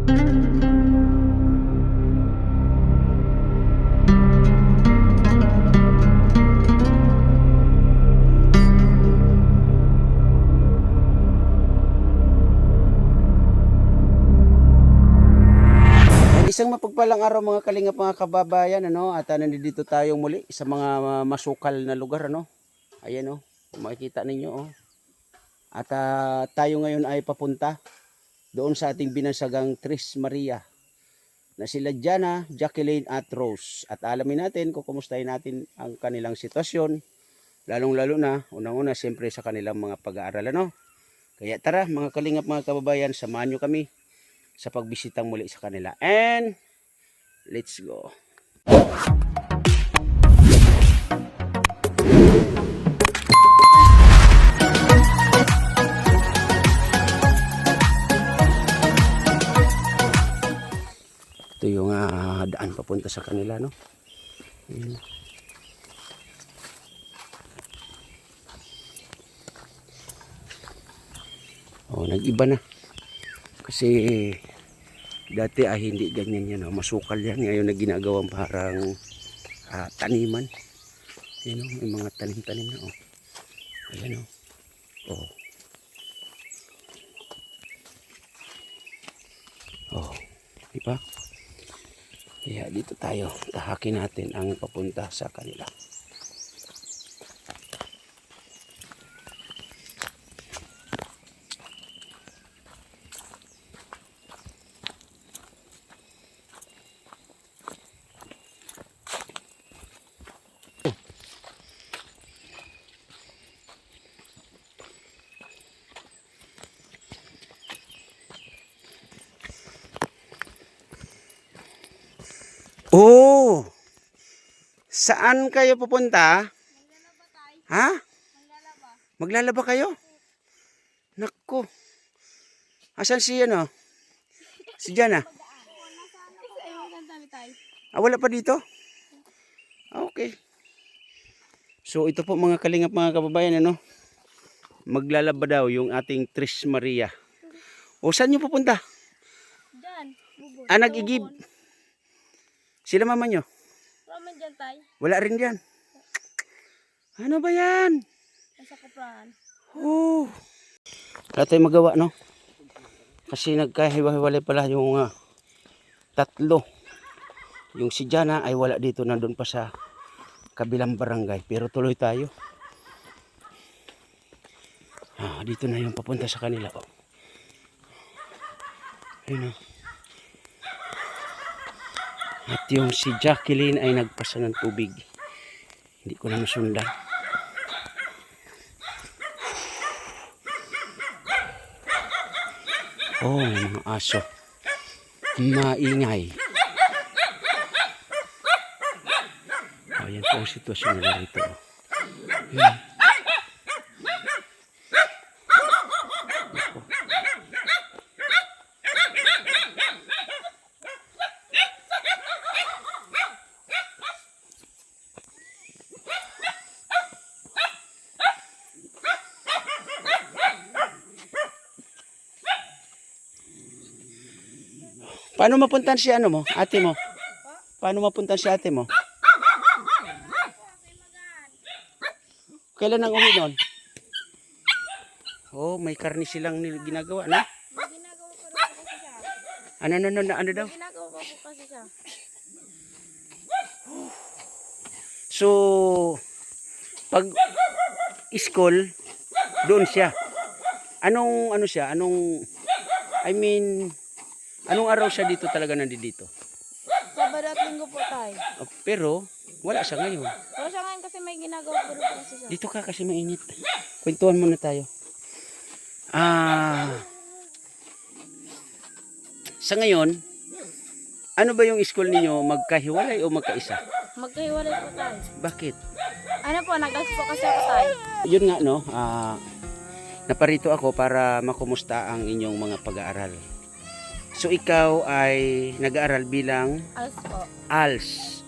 Isang mapagpalang araw mga kalingap mga kababayan, ano, at nandito tayo muli sa mga masukal na lugar, ano. Ayan, oh, makikita ninyo, oh. At tayo ngayon ay papunta doon sa ating binansagang Tres Maria na sila Jana, Jacqueline at Rose. At alamin natin kung kumustahin natin ang kanilang sitwasyon, lalong-lalo na unang-una siyempre sa kanilang mga pag-aaral, ano. Kaya tara mga kalingap mga kababayan, samahan nyo kami sa pagbisitang muli sa kanila. And let's go. Ito yung daan papunta sa kanila, no? Ayan. Oh, nag-iba na. Kasi dati ay hindi ganyan yan, oh. Masukal yan. Ngayon na ginagawang parang taniman. Ayan, oh, may mga tanim-tanim na, oh. Ayan, oh. Oh. Diba? Kaya dito tayo. Tahakin natin ang papunta sa kanila. Oh! Saan kayo pupunta? Maglalaba tayo. Ha? Maglalaba. Maglalaba kayo? Nako. Asan si ano? Si Jana? Kasi ay magandami tayo. Wala pa dito? Okay. So ito po mga kalingap mga kababayan, ano? Maglalaba daw yung ating Tres Maria. O saan nyo pupunta? Diyan. Bubot. Nag-igib. Sila mama nyo? Raman dyan tayo. Wala rin dyan. Ano ba yan? Nasa kuprahan. Oh. Wala tayong magawa, no? Kasi nagkahiwa-hiwalay pala yung tatlo. Yung si Jana ay wala dito, nandun pa sa kabilang barangay. Pero tuloy tayo. Dito na yung papunta sa kanila. Oh. Ayun, oh. At yung si Jacqueline ay nagpasa ng tubig. Hindi ko na masundan. Oh, mga aso. Maingay. Ayan po ang sitwasyon nila rito. Ayan. Paano mapuntahan si ano mo? Ate mo? Paano mapuntahan si ate mo? Kailan ang uwi nun? Oh, may karni silang ginagawa na? May ginagawa pa rin po kasi siya. Ano daw? May ginagawa pa po kasi siya. So, pag school, doon siya. Anong anong araw siya dito talaga nandito? Sabado at linggo po tayo. Pero, wala siya ngayon. Pero siya ngayon kasi may ginagawa pa rin po kasi siya. Dito ka kasi mainit. Kwentuhan muna tayo. Sa ngayon, ano ba yung school ninyo? Magkahiwalay o magkaisa? Magkahiwalay po tayo. Bakit? Ano po, nag-alis po kasi ako tayo. Yun nga, no? Naparito ako para makumusta ang inyong mga pag-aaral. So ikaw ay nag-aaral bilang Alas po. ALS.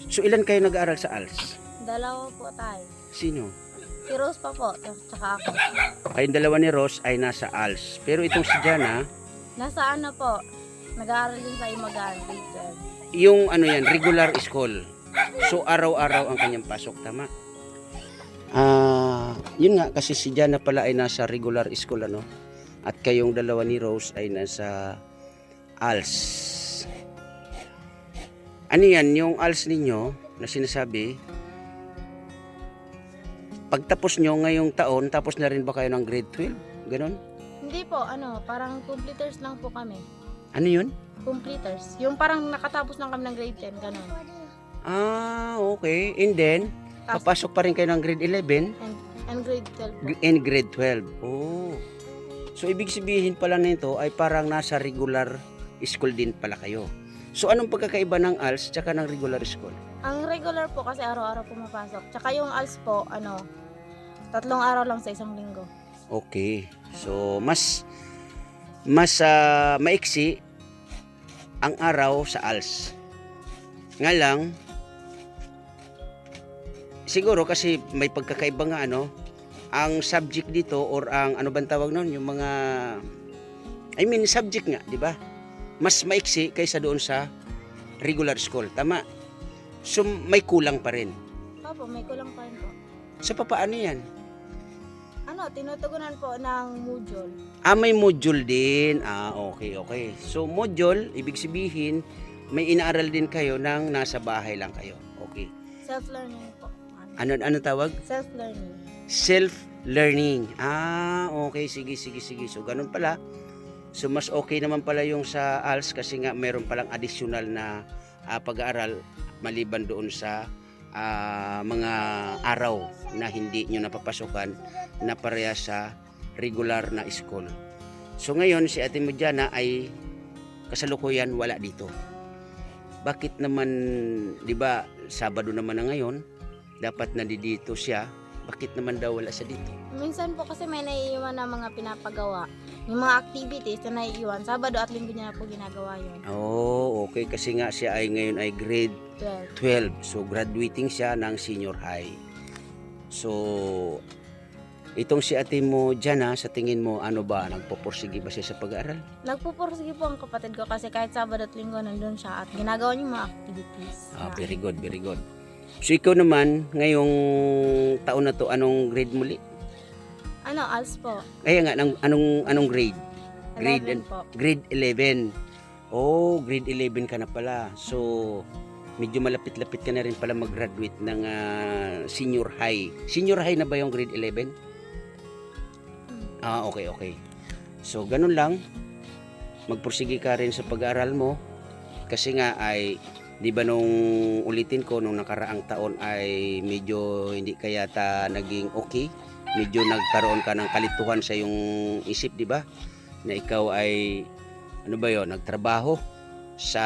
So ilan kayo nag-aaral sa ALS? Dalawa po tayo. Sino? Si Rose pa po, tsaka ako. Kayong dalawa ni Rose ay nasa ALS. Pero itong si Jana, Nasa ano po, Nag-aaral din sa Imagan, grade 12. Yung ano yan, regular school. So araw-araw ang kanyang pasok, tama? Yun nga kasi si Jana pala ay nasa regular school ano. At kayong dalawa ni Rose ay nasa ALS. Ano yan, yung ALS ninyo na sinasabi, pagtapos nyo ngayong taon, tapos na rin ba kayo ng grade 12? Ganon? Hindi po, parang completers lang po kami. Ano yun? Completers. Yung parang nakatapos lang kami ng grade 10, ganun. Okay. And then, papasok pa rin kayo ng grade 11 And grade 12 po. and grade 12. Oh. So, ibig sabihin pala nito ay parang nasa regular school din pala kayo. So, anong pagkakaiba ng ALS tsaka ng regular school? Ang regular po kasi araw-araw pumapasok. Tsaka yung ALS po, 3 araw lang sa isang linggo. Okay. So, mas maiksi ang araw sa ALS. Nga lang, siguro kasi may pagkakaiba nga ang subject dito or ang ano bang tawag noon, yung mga subject nga, di ba? Mas maiksi kaysa doon sa regular school, tama? So may kulang pa rin. Opo, may kulang pa rin po. Sa papaano yan? Tinutugunan po ng module. May module din. Okay. So module, ibig sabihin, may inaaral din kayo nang nasa bahay lang kayo. Okay. Self-learning po. Ano tawag? Self-learning. Self-learning. Okay. Sige. So, ganun pala. So, mas okay naman pala yung sa ALS kasi nga meron palang additional na pag-aaral maliban doon sa mga araw na hindi nyo napapasukan na pareha sa regular na school. So, ngayon, si Ate Mujana ay kasalukuyan wala dito. Bakit naman, di ba, Sabado naman na ngayon, dapat nandito siya, bakit naman daw wala siya dito? Minsan po kasi may naiiwan na mga pinapagawa. Yung mga activities na naiiwan, Sabado at Linggo niya na po ginagawa yun. Okay. Kasi nga siya ay ngayon ay grade 12. So, graduating siya ng senior high. So, itong si ate mo Jana, sa tingin mo, nagpupursige ba siya sa pag-aaral? Nagpupursige po ang kapatid ko kasi kahit Sabado at Linggo nandun siya at ginagawa niya mga activities. Very good. So, ikaw naman, ngayong taon na to, anong grade muli? ALS po. Kaya nga, anong grade? 11 po. Grade 11. Grade 11 ka na pala. So, medyo malapit-lapit ka na rin pala mag-graduate ng senior high. Senior high na ba yung grade 11? Okay. So, ganun lang. Magpursige ka rin sa pag-aaral mo. Kasi nga ay, di ba nung ulitin ko, nung nakaraang taon ay medyo hindi ka yata naging okay. Medyo nagkaroon ka ng kalituhan sa iyong isip, di ba? Na ikaw ay, nagtrabaho sa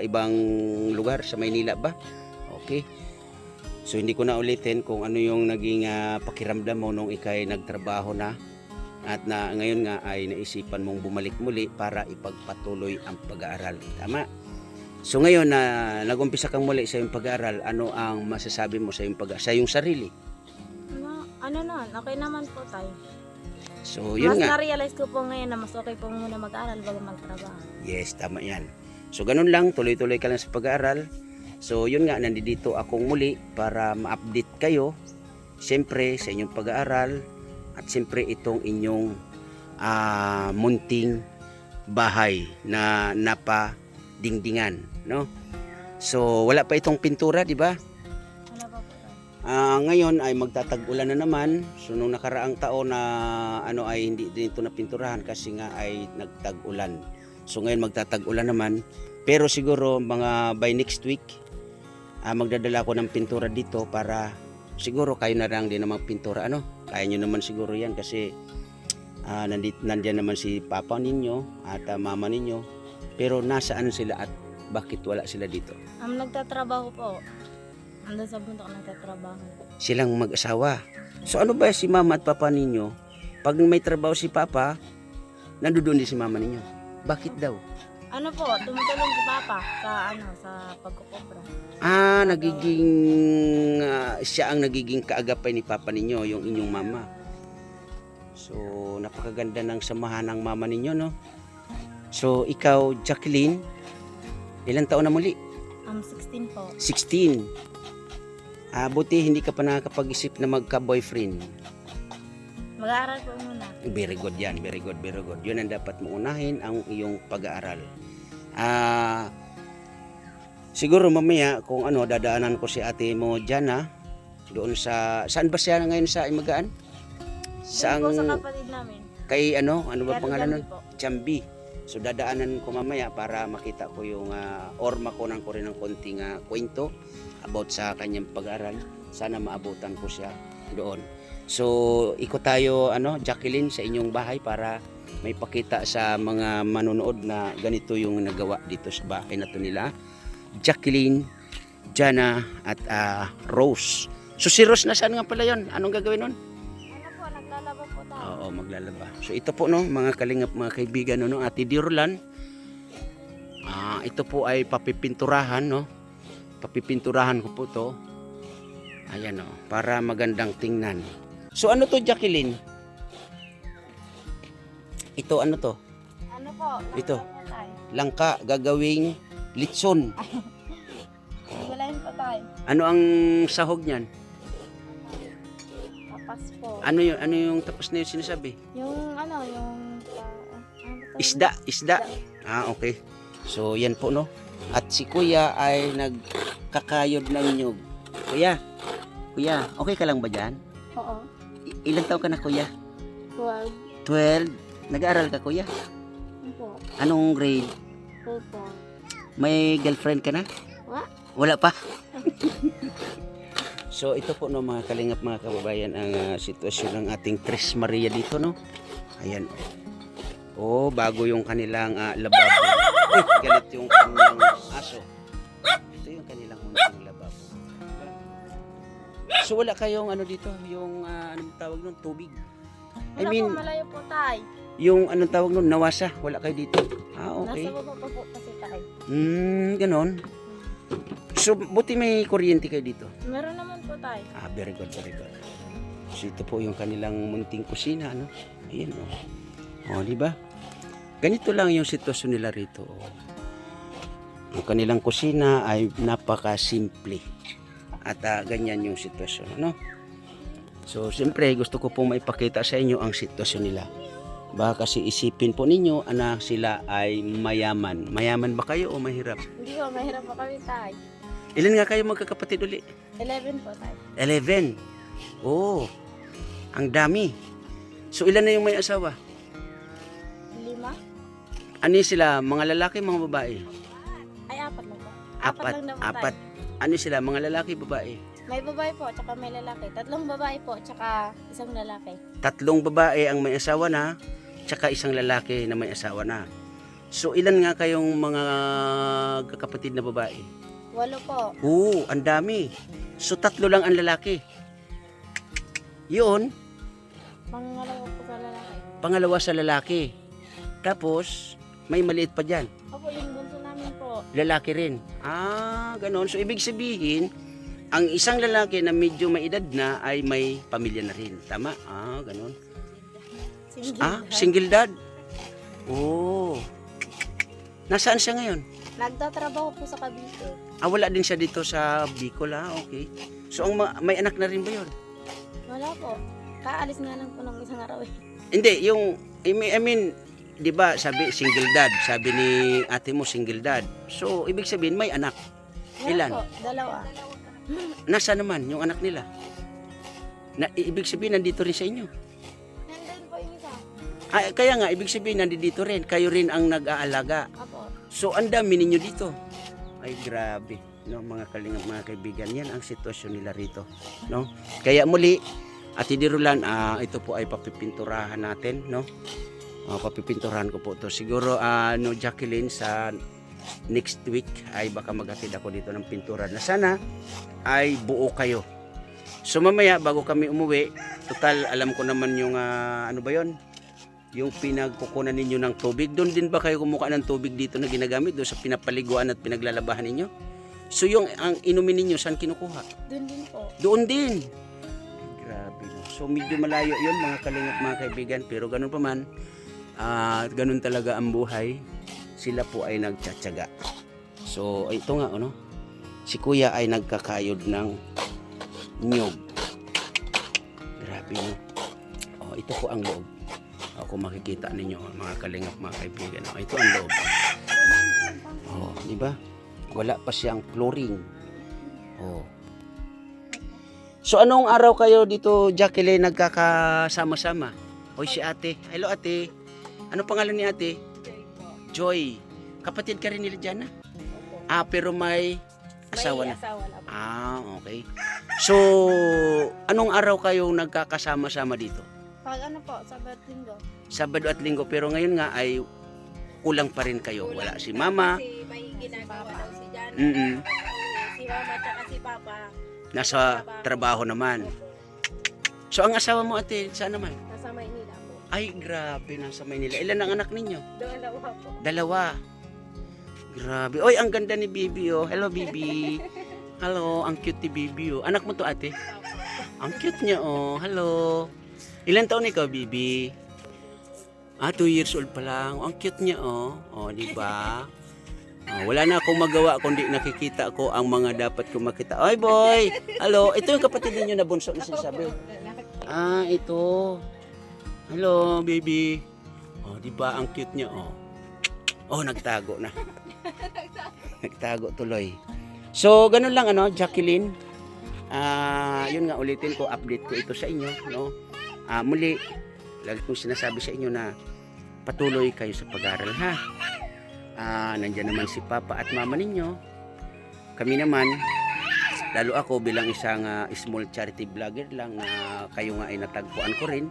ibang lugar, sa Maynila ba? Okay. So, hindi ko na ulitin kung ano yung naging pakiramdam mo nung ikay nagtrabaho na at na ngayon nga ay naisipan mong bumalik muli para ipagpatuloy ang pag-aaral. Tama? So, ngayon na nag-umpisa kang muli sa iyong pag-aaral, ano ang masasabi mo sa iyong sarili? Okay naman po tayo. So, yun mas nga. na-realize ko po ngayon na mas okay po muna mag-aaral bago magtrabaho. Yes, tama yan. So, ganun lang. Tuloy-tuloy ka lang sa pag-aaral. So, yun nga. Nandito akong muli para ma-update kayo. Siyempre, sa inyong pag-aaral. At siyempre, itong inyong munting bahay na napadingdingan. No? So, wala pa itong pintura, di ba? Wala pa po tayo. Ngayon ay magtatag-ulan na naman. So nung nakaraang taon na ay hindi din ito napinturahan kasi nga ay nagtag-ulan. So ngayon magtatag-ulan naman. Pero siguro mga by next week magdadala ko ng pintura dito para siguro kayo na lang din na magpintura. Kaya nyo naman siguro yan kasi nandiyan naman si papa ninyo at mama ninyo. Pero nasaan sila at bakit wala sila dito? Nagtatrabaho po. Andun sa bundok nagtatrabaho. Silang mag-asawa. So ano ba si mama at papa ninyo? Pag may trabaho si papa, nandoon din si mama ninyo. Bakit daw? Tumutulong si papa sa pagkukopra. Nagiging siya ang nagiging kaagapay ni papa ninyo, yung inyong mama. So napakaganda ng samahan ng mama ninyo, no? So, ikaw, Jacqueline, ilang taon na muli? 16 po. 16. Buti hindi ka pa nakakapag-isip na magka-boyfriend. Mag-aaral po muna. Very good yan, very good, very good. Yun ang dapat mo unahin, ang iyong pag-aaral. Siguro mamaya, kung ano, dadaanan ko si ate mo dyan, doon saan ba siya ngayon sa Imagaan? Doon po sa kapatid namin. Kay ano ba Kaya pangalan nun? Jambi po. Jambi. So dadaanan ko mamaya para makita ko yung or makunan ko rin ng konting kwento about sa kanyang pag-aaral. Sana maabutan ko siya doon. So ikot tayo Jacqueline sa inyong bahay para may pakita sa mga manonood na ganito yung nagawa dito sa bahay na to nila. Jacqueline, Jana at Rose. So si Rose nasaan nga pala yon? Anong gagawin nun? Ano po, naglalaba po tayo. Oo, maglalaba. So ito po mga kalingap, mga kaibigan Ate Dirolan. Ito po ay papipinturahan Papipinturahan ko po to. Ayan para magandang tingnan. So ano to, Jacqueline? Ito ano to? Ano po? Ito. Po tayo. Langka gagawing litson. Higalayin po tayo. Ano ang sahog niyan? Tapas po. Ano yung tapos na yung sinasabi? Yung ano ba tawag? Isda. Okay. So yan po At si Kuya ay nagkakayod ng nyug. Kuya, okay ka lang ba dyan? Oo. Ilang taon ka na, Kuya? 12. 12. Nag-aaral ka, Kuya? Po. Anong grade? Po. May girlfriend ka na? Wala pa? So ito po mga kalingap, mga kababayan, ang sitwasyon ng ating Tres Maria dito Ayan bago yung kanilang lababo. Galit yung kanilang aso. Ito yung kanilang munting lababo. So wala kayong dito, yung anong tawag nun, tubig. Wala po, malayo po tayo. Yung anong tawag nun, nawasa, wala kayo dito. Okay. Nasa baba pa po kasi tayo. Ganon. So buti may kuryente kayo dito. Meron naman po tayo. Very good, very good. So ito po yung kanilang munting kusina Ayan di ba? Ganito lang yung sitwasyon nila rito. Yung kanilang kusina ay napaka-simple. At ganyan yung sitwasyon, So, siyempre, gusto ko pong maipakita sa inyo ang sitwasyon nila. Baka kasi isipin po ninyo na sila ay mayaman. Mayaman ba kayo o mahirap? Hindi po, mahirap po kami tayo. Ilan nga kayo magkakapatid uli? 11 po tayo. 11. Ang dami. So, ilan na yung may asawa? 5? Ano sila? Mga lalaki, mga babae? Ay, 4 lang po. Lang naman Apat. tayo. Ano sila? Mga lalaki, babae? May babae po, tsaka may lalaki. 3 babae po, tsaka 1 lalaki. 3 babae ang may asawa na, tsaka 1 lalaki na may asawa na. So, ilan nga kayong mga kakapatid na babae? 8 po. Ang dami. So, 3 lang ang lalaki. Yun, Pangalawa po sa lalaki. pangalawa sa lalaki. Tapos, may maliit pa dyan. Opo, yung bunso namin po. Lalaki rin. Ganon. So, ibig sabihin, ang isang lalaki na medyo may edad na ay may pamilya na rin. Tama? Ganon. Single dad. Nasaan siya ngayon? Nagtatrabaho po sa Cavite. Wala din siya dito sa Bicol, okay. So, may anak na rin ba yun? Wala po. Kaalis nga lang po ng isang araw eh. Hindi, I mean, di ba, sabi single dad. Sabi ni ate mo single dad. So, ibig sabihin, may anak. Wala Ilan? po, 2. Nasa naman yung anak nila? Ibig sabihin, nandito rin sa inyo. Nandun po yung isa. Kaya nga, ibig sabihin, nandito rin. Kayo rin ang nag-aalaga. Apo. So, ang dami ninyo dito. Ay, grabe. Mga kalingap, mga kaibigan, yan ang sitwasyon nila rito. Kaya muli, Ate Dirolan, ito po ay papipinturahan natin. Papipinturahan ko po ito. Siguro, Jacqueline, sa next week ay baka maghatid ako dito ng pintura na sana ay buo kayo. So mamaya bago kami umuwi, total alam ko naman yung yung pinagkukunan ninyo ng tubig. Doon din ba kayo kumuha ng tubig dito na ginagamit doon sa pinapaliguan at pinaglalabahan ninyo? So yung ang inumin ninyo saan kinukuha? Doon din po. Doon din. Grabe. So medyo malayo yun mga kalingap, mga kaibigan, pero ganun pa man Ganun talaga ang buhay. Sila po ay nagtsatsaga. So, ito nga, ano? Si kuya ay nagkakayod ng niyog. Grabe, no? Ito po ang loob. Kung makikita ninyo, mga kalingap, mga kaibigan. Ito ang loob. Di ba? Wala pa siyang flooring. So, anong araw kayo dito, Jacqueline, nagkakasama-sama? Hoy, si ate. Hello, ate. Ano pangalan ni ate? Joy. Kapatid ka rin nila Jana? Pero may asawa na. Okay. So, anong araw kayo nagkakasama-sama dito? Pag ano po, Sabado at Linggo. Sabado at Linggo. Pero ngayon nga ay kulang pa rin kayo. Wala si mama. Kasi may ginagawa daw si Jana. Si mama at si papa. Nasa trabaho naman. So, ang asawa mo ate, saan naman? Nasa Maynila po. Ay, grabe, nasa Maynila. Ilan ang anak ninyo? Dalawa po. Dalawa. Grabe. Oy, ang ganda ni Bibi, oh. Hello, Bibi. Hello, ang cute ni Bibi, oh. Anak mo to, ate? Ang cute niya, oh. Hello. Ilan taon ikaw, Bibi? 2 years old pa lang. Ang cute niya, oh. Di ba? Wala na akong magawa kundi nakikita ko ang mga dapat kong makita. Oy, boy. Hello. Ito yung kapatid ninyo na bunso na sinasabi. Ito. Hello, baby. Di ba ang cute niya, oh. Nagtago na. Nagtago tuloy. So, ganun lang, Jacqueline. Yun nga, ulitin ko, update ko ito sa inyo, no? Muli, lagi kong sinasabi sa inyo na patuloy kayo sa pag-aaral, ha? Nandiyan naman si Papa at Mama ninyo. Kami naman, lalo ako bilang isang small charity vlogger lang na kayo nga ay natagpuan ko rin,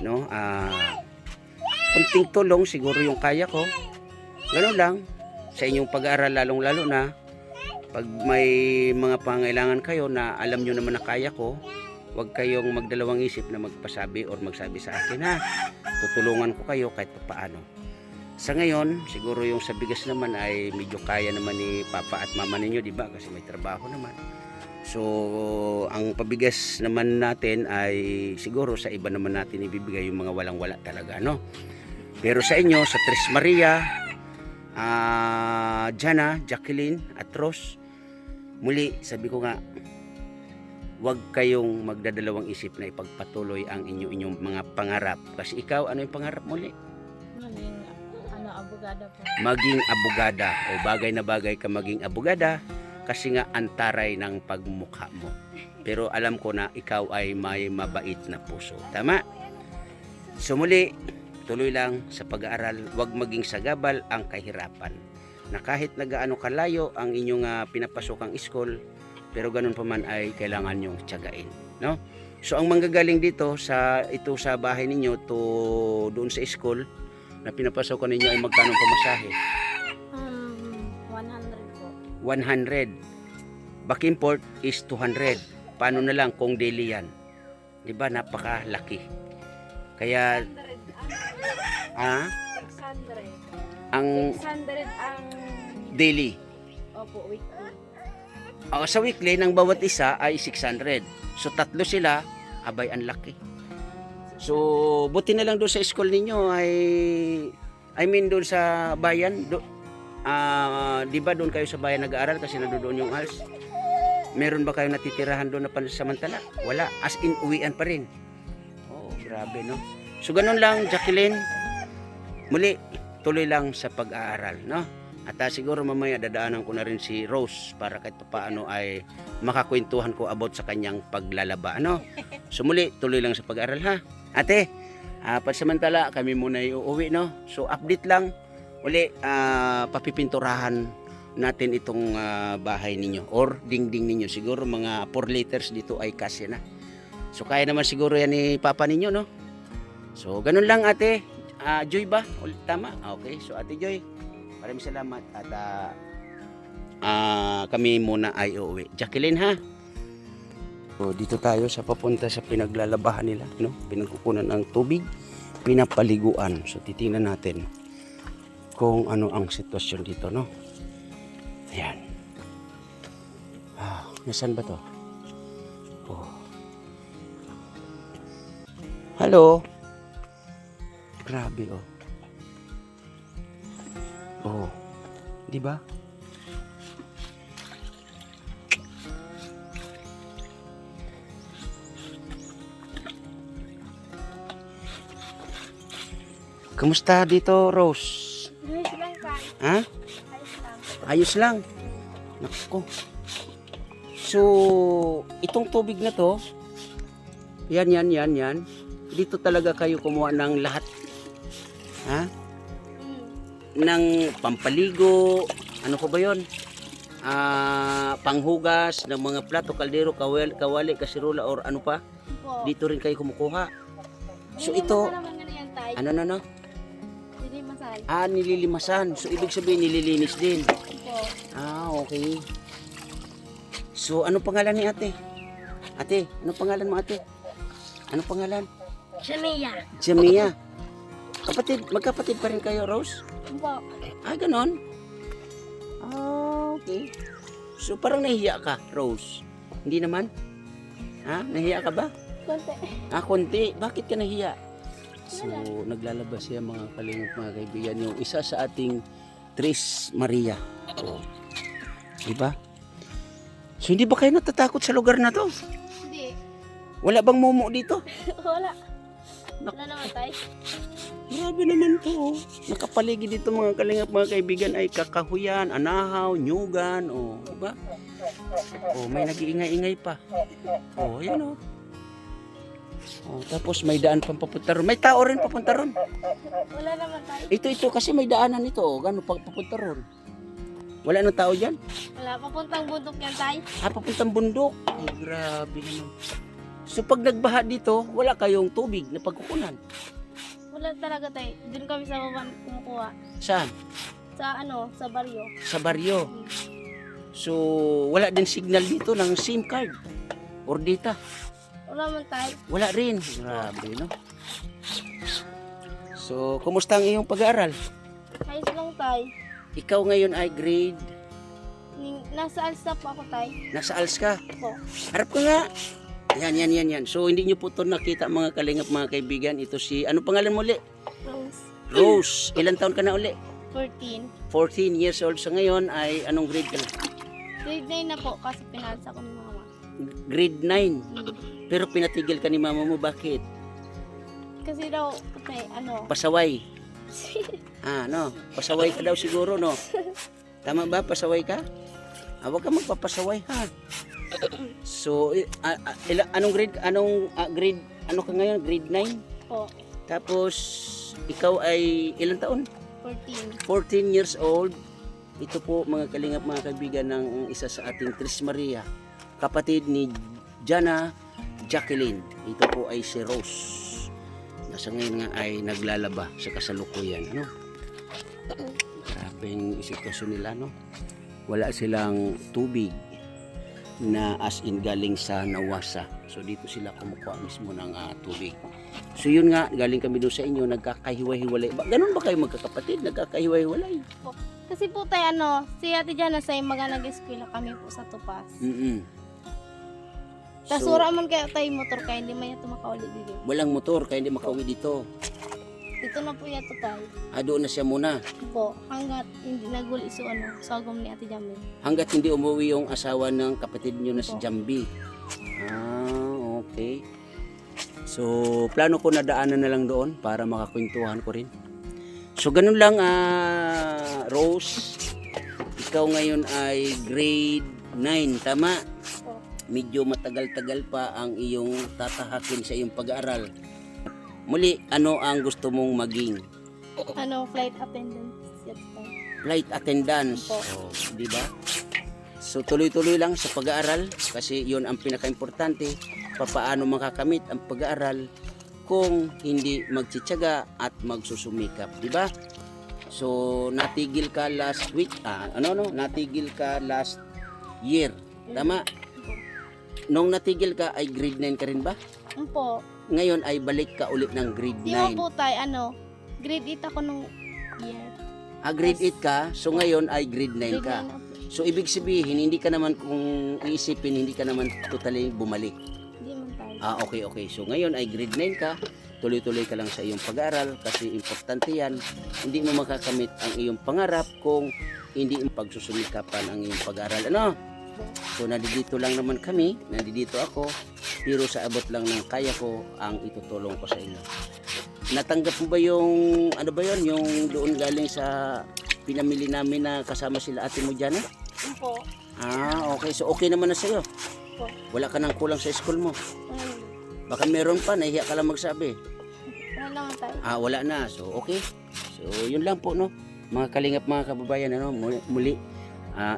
no? Kunting tulong siguro yung kaya ko. Ganun lang sa inyong pag-aaral, lalong-lalo na pag may mga pangailangan kayo na alam nyo naman na kaya ko, huwag kayong magdalawang isip na magpasabi or magsabi sa akin, ha. Tutulungan ko kayo kahit paano. Sa ngayon, siguro yung sa bigas naman ay medyo kaya naman ni Papa at Mama ninyo, di ba? Kasi may trabaho naman. So, ang pabigas naman natin ay siguro sa iba naman natin ibibigay yung mga walang-wala talaga, no? Pero sa inyo, sa Tres Maria, Jana, Jacqueline at Rose, muli, sabi ko nga, huwag kayong magdadalawang isip na ipagpatuloy ang inyong mga pangarap. Kasi ikaw, ano yung pangarap muli? Maging abogada po. Maging abogada. Bagay na bagay ka maging abogada kasi nga antaray ng pagmukha mo. Pero alam ko na ikaw ay may mabait na puso. Tama? So muli, tuloy lang sa pag-aaral, huwag maging sagabal ang kahirapan. Na kahit nagaano kalayo ang inyong pinapasokang school, pero ganun pa man ay kailangan nyong tiyagain, no? So ang manggagaling dito sa bahay ninyo to doon sa school na pinapasokan ninyo ay magkano pamasahe? 100 po. 100. Back and forth is 200. Paano na lang kung daily yan? 'Di ba? Napakalaki. Kaya 600. ang 600 ang daily. Opo, weekly. Sa weekly ng bawat isa ay 600. So tatlo sila, abay ang laki. So buti na lang doon sa school ninyo I mean doon sa bayan, di ba doon kayo sa bayan nag-aaral kasi nandoon yung ALS? Meron ba kayo natitirahan doon na pansamantala? Wala, as in uwian pa rin. Grabe, no? So ganun lang, Jacqueline. Muli, tuloy lang sa pag-aaral, no? At siguro mamaya dadaanan ko na rin si Rose para kahit paano ay makakwentuhan ko about sa kanyang paglalaba, ano? So muli, tuloy lang sa pag-aaral, ha? Ate, pansamantala kami muna uuwi, no? So update lang. Uli, papipinturahan natin itong bahay ninyo or dingding ninyo. Siguro mga 4 liters dito ay kasya na. So kaya naman siguro yan ni Papa ninyo, no? So ganun lang, ate. Joy ba? Tama? Okay, so ate Joy, maraming salamat at kami muna ay uuwi. Jacqueline, ha? So, dito tayo sa papunta sa pinaglalabahan nila, no? Pinagkukunan ng tubig, pinapaliguan. So titingnan natin kung ano ang sitwasyon dito, no? Ayan. Nasaan ba to? Hello? Grabe, Oh. Di ba? Kamusta dito, Rose? Ayos lang, Tay. Ha? Ayos lang. Ayos lang. Nako. So, itong tubig na to, yan. Dito talaga kayo kumuha ng lahat. Ha? Ng pampaligo, ano pa ba yun? Panghugas ng mga plato, kaldero, kawali, kasirola, or ano pa. Po. Dito rin kayo kumukuha. So Hindi ito, masarap naman yan, Tay. ano? Hindi masal. Nililimasan. So ibig sabihin nililinis din. Po. Okay. So ano pangalan ni ate? Ate, ano pangalan mo ate? Ano pangalan? Shania. Jamia. Magkapatid pa rin kayo, Rose? Po. Ganon. Okay. So parang nahiya ka, Rose? Hindi naman? Nahiya ka ba? Konti. Konti. Bakit ka nahiya? So, naglalabas siya mga kalingap, mga kaibigan, yung isa sa ating Tres Maria. Oh. Diba? So, hindi ba kayo natatakot sa lugar na to? Hindi. Wala bang mumu dito? Wala. Wala naman, Tay. Grabe naman to. Oh. Nakapaligid dito mga kalingap, mga kaibigan, ay kakahuyan, anahaw, nyugan, diba? May nag-iingay-ingay pa. Yan tapos may daan pang papunta ron. May tao rin papunta ron. Wala naman, Tay. Ito kasi may daanan ito. Gano'n papunta ron. Wala nang tao dyan? Wala. Papuntang bundok yan, Tay. Papuntang bundok. Ay, grabe naman. So pag nagbaha dito, wala kayong tubig na pagkukunan. Wala talaga, Tay. Doon kami sa baba kumukuha. Saan? Sa baryo. Sa baryo. So wala din signal dito ng SIM card or data. Wala naman, Tay. Wala rin. Grabe, no? So, kumusta ang iyong pag-aaral? Ayos lang, Tay. Ikaw ngayon ay grade, Nasa alsa po ako, Tay. nasa ALS ka. Po. Harap ka nga. Yan. So, hindi nyo po ito nakita mga kalingap, mga kaibigan. Ito si, ano pangalan mo uli? Rose. Rose. Ilan taon ka na uli? 14. 14 years old. So, ngayon ay anong grade ka na? Grade 9 na po kasi pinalsa ko ni mama. Grade 9. Pero pinatigil ka ni mama mo. Bakit? Kasi daw, Tay, Pasaway. Pasaway ka daw siguro, no? Tama ba? Pasaway ka? Huwag ka magpapasaway, ha? So, anong grade? Grade, ano ka ngayon? Grade 9? po. Tapos, ikaw ay ilang taon? 14. 14 years old. Ito po mga kalingap, mga kaibigan, ng isa sa ating Tres Maria, kapatid ni Jana Jacqueline. Ito po ay si Rose. Nasa ngayon nga ay naglalaba sa kasalukuyan. Grabe yung sitwasyon nila, no? Wala silang tubig na as in galing sa Nawasa. So dito sila kumukuha mismo ng tubig. So yun nga, galing kami doon sa inyo, nagkakahiwa-hiwalay. Ganun ba kayo magkakapatid? Nagkakahiwa-hiwalay? Kasi po, Tay, si Ate Jana sa mga nag-eskwela kami po sa Tupas. Tas wala man kayo, Tay, motor kaya hindi man yato makauli dito. Walang motor kaya hindi makauwi dito. Dito na po yato, Tay. Doon na siya muna. Po, hanggat hindi naguli sagom ni Ate Jamil. Hanggat hindi umuwi yung asawa ng kapatid niyo na si Jambi. Okay. So, plano ko na daanan na lang doon para makakwentuhan ko rin. So, ganun lang, Rose. Ikaw ngayon ay grade 9, tama? Po. Medyo matagal-tagal pa ang iyong tatahakin sa iyong pag-aaral. Muli, ano ang gusto mong maging? Flight attendant. Yes, Tay. Flight attendance. Opo. Di ba? So tuloy-tuloy lang sa pag-aaral kasi 'yon ang pinaka-importante. Paano makakamit ang pag-aaral kung hindi magtsitsaga at magsusumikap, di ba? So natigil ka last week, natigil ka last year. Tama? Nung natigil ka ay grade 9 ka rin ba? Po. Ngayon ay balik ka ulit ng grade Di ba 9. po, Tay, grade 8 ako nung year. Grade 8 ka, so ngayon ay grade 9 ka. Grade 9 ako. So ibig sabihin, hindi ka naman, kung iisipin, hindi ka naman totally bumalik. Hindi man, Tay. Okay. So ngayon ay grade 9 ka. tuloy-tuloy ka lang sa iyong pag-aaral kasi importante yan. Hindi mo makakamit ang iyong pangarap kung hindi mo pagsusumikapan ang iyong pag-aaral. Ano? So nandito lang naman kami, nandito ako, pero sa abot lang ng kaya ko ang itutulong ko sa inyo. Natanggap mo ba yung, ano ba yun, yung doon galing sa pinamili namin na kasama sila ate mo dyan? Yun po. Okay. So okay naman na sa'yo. Po. Wala ka nang kulang sa school mo. Ayun. Baka meron pa, nahiya ka lang magsabi. Wala lang tayo. Wala na. So, okay. So, yun lang po, no? Mga kalingap, mga kababayan, ano? Muli,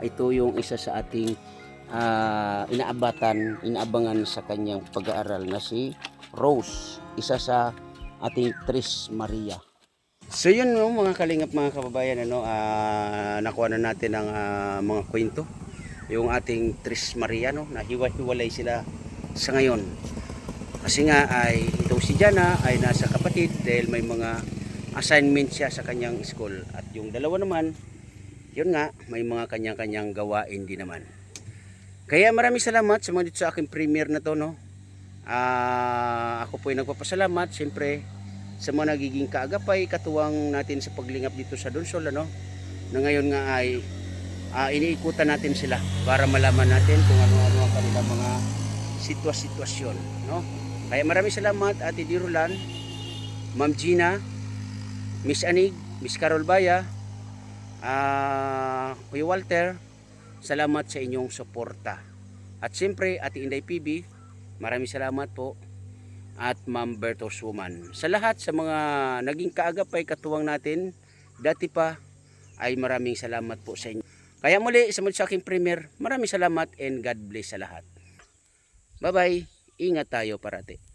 ito yung isa sa ating inaabangan sa kanyang pag-aaral na si Rose. Isa sa ating Tris Maria. So, yun, no? Mga kalingap, mga kababayan, ano? Nakuha na natin ang mga kwento. Yung ating Tris Maria, no? Nahiwa-hiwalay sila sa ngayon. Kasi nga ay itong si Jana ay nasa kapatid dahil may mga assignment siya sa kanyang school. At yung dalawa naman, yun nga, may mga kanyang-kanyang gawain din naman. Kaya maraming salamat sa mga dito sa aking premiere na to, no? Ako po ay nagpapasalamat, siyempre, sa mga nagiging kaagapay, katuwang natin sa paglingap dito sa Donsol, ano? Na ngayon nga ay iniikutan natin sila para malaman natin kung ano-ano ang kanilang mga sitwasyon, no? Kaya maraming salamat Ate Dirulan, Ma'am Gina, Miss Anig, Miss Carol Baya, Kuya Walter, salamat sa inyong suporta. At siyempre Ate Inday PB, maraming salamat po. At Ma'am Bertos Woman. Sa lahat sa mga naging kaagapay katuwang natin, dati pa ay maraming salamat po sa inyo. Kaya muli sa aking premiere, maraming salamat and God bless sa lahat. Bye-bye. Ingat tayo parati.